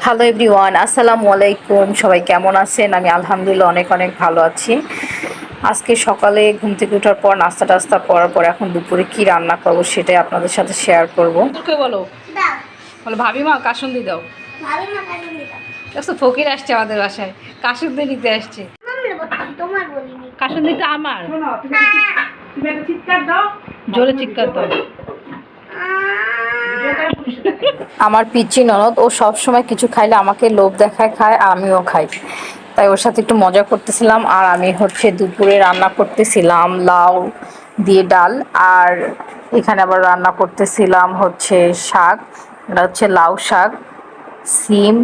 Hello everyone, আসসালামু আলাইকুম। সবাই কেমন আছেন? আমি আলহামদুলিল্লাহ অনেক অনেক ভালো আছি। আজকে সকালে ঘুম থেকে ওঠার পর নাস্তা টাস্তা করার পর এখন দুপুরে কি রান্না করব সেটাই আপনাদের সাথে শেয়ার করব। তোকে বলো, বলো ভাবি মা কাসুন্দি দাও। দেখছো ফকির আসছে আমাদের বাসায়, কাসুন্দি নিতে আসছে। কাসুন্দিটা আমার, চিৎকার দাও, জোরে চিৎকার দাও। আমার পিচ্চি ননদ ও সব সময় কিছু খাইলে আমাকে লোভ দেখায়, খায়, আমিও খাই। তাই ওর সাথে একটু মজা করতেছিলাম। আর আমি দুপুরে রান্না করতেছিলাম লাউ দিয়ে ডাল। আর এখানে আবার রান্না করতেছিলাম শাক। এটা লাউ শাক, সিম,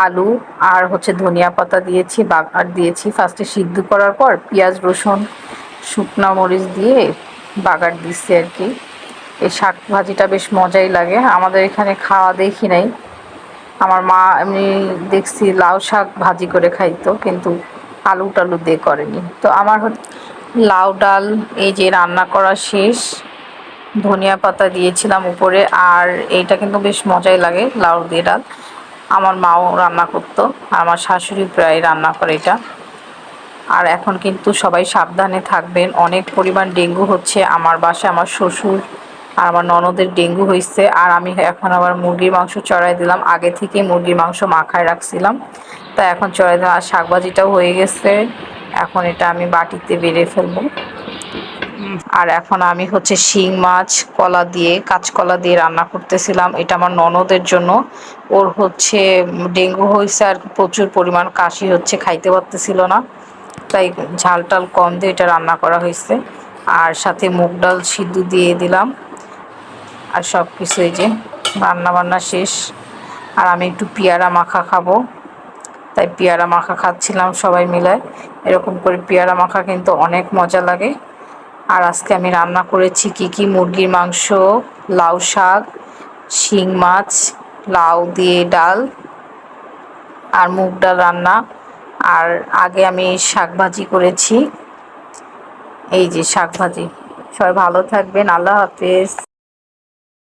আলু আর ধনিয়া পাতা দিয়েছি, বাগার দিয়েছি। ফার্স্টে সিদ্ধ করার পর পেঁয়াজ রসুন শুকনা মরিচ দিয়ে বাগার দিচ্ছি আর কি। এই শাক ভাজিটা বেশ মজাই লাগে। আমাদের এখানে খাওয়া দেখি নাই, আমার মা এমনি দেখছি লাউ শাক ভাজি করে খাইতো, কিন্তু আলু টালু দিয়ে করেনি। তো আমার লাউ ডাল এই যে রান্না করা শেষ, ধনিয়া পাতা দিয়েছিলাম উপরে। আর এইটা কিন্তু বেশ মজাই লাগে লাউ দিয়ে ডাল। আমার মাও রান্না করতো, আমার শাশুড়ি প্রায় রান্না করে এটা। আর এখন কিন্তু সবাই সাবধানে থাকবেন, অনেক পরিমাণ ডেঙ্গু হচ্ছে আমার বাসায়। আমার শ্বশুর আর আমার ননদের ডেঙ্গু হয়েছে। আর আমি এখন আবার মুরগির মাংস চড়াই দিলাম, আগে থেকে মুরগির মাংস মাখায় রাখছিলাম, তা এখন চড়াই দিলাম। আর শাকভাজিটাও হয়ে গেছে, এখন এটা আমি বাটিতে বেড়ে ফেলবো। আর এখন আমি শিং মাছ কলা দিয়ে, কাঁচকলা দিয়ে রান্না করতেছিলাম। এটা আমার ননদের জন্য, ওর ডেঙ্গু হয়েছে আর প্রচুর পরিমাণ কাশি হচ্ছে, খাইতে পারতেছিল না, তাই ঝাল টাল কম দিয়ে এটা রান্না করা হয়েছে। আর সাথে মুগ ডাল সিদ্ধ দিয়ে দিলাম। আর সব কিছু এই যে রান্না বান্না শেষ। আর আমি একটু পেয়ারা মাখা খাবো, তাই পেয়ারা মাখা খাচ্ছিলাম সবাই মিলে। এরকম করে পেয়ারা মাখা কিন্তু অনেক মজা লাগে। আর আজকে আমি রান্না করেছি কি মুরগির মাংস, লাউ শাক, শিং মাছ, লাউ দিয়ে ডাল আর মুগ ডাল রান্না। আর আগে আমি শাক ভাজি করেছি, এই যে শাক ভাজি। সবাই ভালো থাকবেন, আল্লাহ হাফেজ।